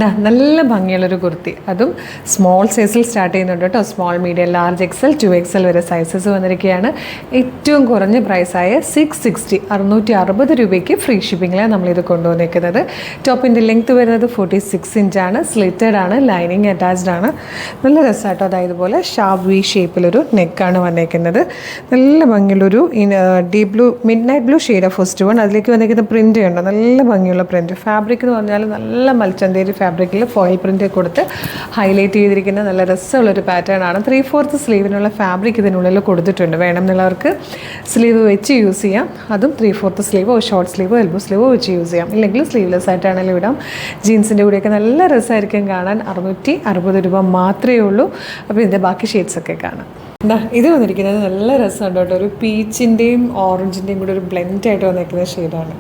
നല്ല ഭംഗിയുള്ളൊരു കുർത്തി, അതും സ്മോൾ സൈസിൽ സ്റ്റാർട്ട് ചെയ്യുന്നുണ്ട് കേട്ടോ. Small, medium, large, Excel, 2XL വരെ സൈസസ് വന്നിരിക്കുകയാണ്. ഏറ്റവും കുറഞ്ഞ പ്രൈസായ 660 660 രൂപയ്ക്ക് ഫ്രീ ഷിപ്പിങ്ങിലാണ് നമ്മളിത് കൊണ്ടുവന്നിരിക്കുന്നത്. ടോപ്പിൻ്റെ ലെങ്ത് വരുന്നത് 46 ഇഞ്ചാണ്. സ്ലിറ്റഡ് ആണ്, ലൈനിങ് അറ്റാച്ച്ഡ് ആണ്. നല്ല രസമായിട്ടോ. അതായത് പോലെ ഷാർപ്പ് വി ഷേപ്പിലൊരു നെക്കാണ് വന്നിരിക്കുന്നത്. നല്ല ഭംഗിയുള്ളൊരു deep blue, mid night blue shade of first one. അതിലേക്ക് വന്നിരിക്കുന്ന പ്രിൻ്റ് ഉണ്ട്, നല്ല ഭംഗിയുള്ള പ്രിൻറ്റ്. ഫാബ്രിക് എന്ന് പറഞ്ഞാൽ നല്ല മൽച്ചന്തേരി ഫാബ്രിക്കിൽ ഫോയിൽ പ്രിൻ്റ് കൊടുത്ത് ഹൈലൈറ്റ് ചെയ്തിരിക്കുന്ന നല്ല രസമുള്ളൊരു പാറ്റേൺ ആണ്. 3/4 സ്ലീവിനുള്ള ഫാബ്രിക് ഇതിനുള്ളിൽ കൊടുത്തിട്ടുണ്ട്. വേണമെന്നുള്ളവർക്ക് സ്ലീവ് വെച്ച് യൂസ് ചെയ്യാം. അതും 3/4 സ്ലീവോ ഷോർട്ട് സ്ലീവോ എൽബോ സ്ലീവോ വെച്ച് യൂസ് ചെയ്യാം. ഇല്ലെങ്കിൽ സ്ലീവ്ലെസ് ആയിട്ടാണെങ്കിലും ഇടാം. ജീൻസിൻ്റെ കൂടെയൊക്കെ നല്ല രസമായിരിക്കും കാണാൻ. 660 രൂപ മാത്രമേ ഉള്ളൂ. അപ്പോൾ ഇതിൻ്റെ ബാക്കി ഷെയ്ഡ്സൊക്കെ കാണാം. ഇത് വന്നിരിക്കുന്നത് നല്ല രസമുണ്ട് കേട്ടോ. ഒരു പീച്ചിൻ്റെയും ഓറഞ്ചിൻ്റെയും കൂടെ ഒരു ബ്ലെൻഡായിട്ട് വന്നിരിക്കുന്ന ഷെയ്ഡാണ്.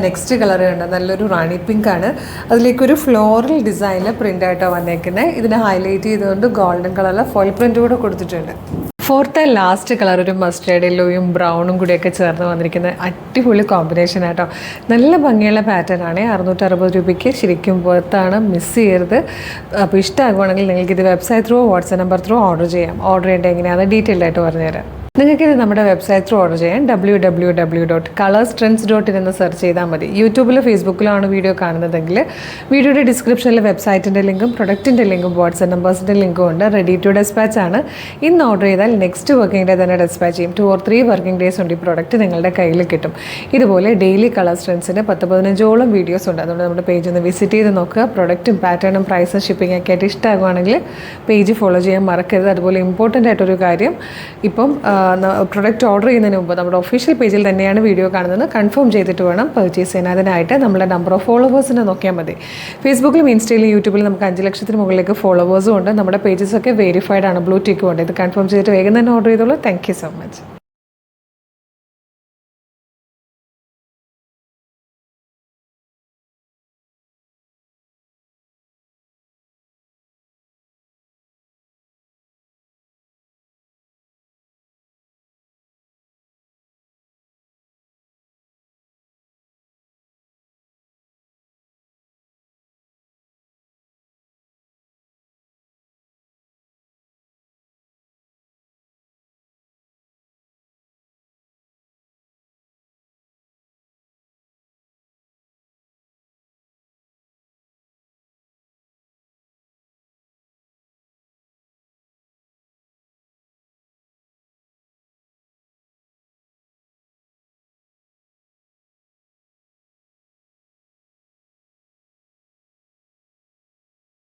നെക്സ്റ്റ് കളർ കണ്ട നല്ലൊരു റാണി പിങ്ക് ആണ്. അതിലേക്കൊരു ഫ്ലോറൽ ഡിസൈനിൽ പ്രിൻ്റ് ആയിട്ടോ വന്നേക്കുന്നത്. ഇതിനെ ഹൈലൈറ്റ് ചെയ്തുകൊണ്ട് ഗോൾഡൻ കളറിൽ ഫോയിൽ പ്രിൻ്റ് കൂടെ കൊടുത്തിട്ടുണ്ട്. ഫോർത്ത് ആൻഡ് ലാസ്റ്റ് കളർ ഒരു മസ്റ്റേർഡ് യെല്ലോയും ബ്രൗണും കൂടിയൊക്കെ ചേർന്ന് വന്നിരിക്കുന്ന അടിപൊളി കോമ്പിനേഷൻ ആട്ടോ. നല്ല ഭംഗിയുള്ള പാറ്റേൺ ആണ്. 660 രൂപയ്ക്ക് ശരിക്കും പുറത്താണ്, മിസ് ചെയ്യരുത്. അപ്പോൾ ഇഷ്ടമാകുവാണെങ്കിൽ നിങ്ങൾക്ക് ഇത് website through, WhatsApp number through order ചെയ്യാം. ഓർഡർ ചെയ്യേണ്ടത് എങ്ങനെയാണെന്ന് ഡീറ്റെയിൽ ആയിട്ട് പറഞ്ഞുതരാം. നിങ്ങൾക്കിത് നമ്മുടെ വെബ്സൈറ്റ് ത്രൂ ഓർഡർ ചെയ്യാൻ www.colorstrends.in എന്ന് സെർച്ച് ചെയ്താൽ മതി. യൂട്യൂബിലോ ഫേസ്ബുക്കിലോ ആണ് വീഡിയോ കാണുന്നതെങ്കിൽ വീഡിയോയുടെ ഡിസ്ക്രിപ്ഷനിൽ വെബ്സൈറ്റിൻ്റെ ലിങ്കും പ്രൊഡക്റ്റിൻ്റെ ലിങ്കും വാട്സ്ആപ്പ് നമ്പേഴ്സിൻ്റെ ലിങ്കും ഉണ്ട്. റെഡി ടു ഡെസ്പാച്ച് ആണ്. ഇന്ന് ഓർഡർ ചെയ്താൽ നെക്സ്റ്റ് വർക്കിംഗ് ഡേ തന്നെ ഡെസ്പാച്ച് ചെയ്യും. 2 or 3 വർക്കിംഗ് ഡേയ്സ് ഉണ്ട് ഈ പ്രൊഡക്റ്റ് നിങ്ങളുടെ കയ്യിൽ കിട്ടും. ഇതുപോലെ ഡെയിലി കളർ സ്ട്രെൻസിന് 10-15ഓളം വീഡിയോസ് ഉണ്ട്. അതുകൊണ്ട് നമ്മുടെ പേജ് ഒന്ന് വിസിറ്റ് ചെയ്ത് നോക്കുക. പ്രൊഡക്റ്റും പാറ്റേണും പ്രൈസും ഷിപ്പിംഗ് ഒക്കെ ആയിട്ട് ഇഷ്ടമാകുവാണെങ്കിൽ പേജ് ഫോളോ ചെയ്യാൻ മറക്കരുത്. അതുപോലെ ഇമ്പോർട്ടൻ്റ് ആയിട്ടൊരു കാര്യം, ഇപ്പം പ്രൊഡക്റ്റ് ഓർഡർ ചെയ്യുന്നതിന് മുമ്പ് നമ്മുടെ ഒഫീഷ്യൽ പേജിൽ തന്നെയാണ് വീഡിയോ കാണുന്നത് കൺഫേം ചെയ്തിട്ട് വേണം പർച്ചേസ് ചെയ്യാൻ. അതിനായിട്ട് നമ്മുടെ നമ്പർ ഓഫ് ഫോളോവേഴ്സിനെ നോക്കിയാൽ മതി. ഫേസ്ബുക്കിലും ഇൻസ്റ്റയിലും യൂട്യൂബിലും നമുക്ക് 5 ലക്ഷത്തിന് മുകളിലേക്ക് ഫോളോവേഴ്സും ഉണ്ട്. നമ്മുടെ പേജസൊക്കെ വെരിഫൈഡ് ആണ്, ബ്ലൂ ടിക്കും ഉണ്ട്. ഇത് കൺഫേം ചെയ്തിട്ട് വേഗം തന്നെ ഓർഡർ ചെയ്തോളൂ. Thank you so much.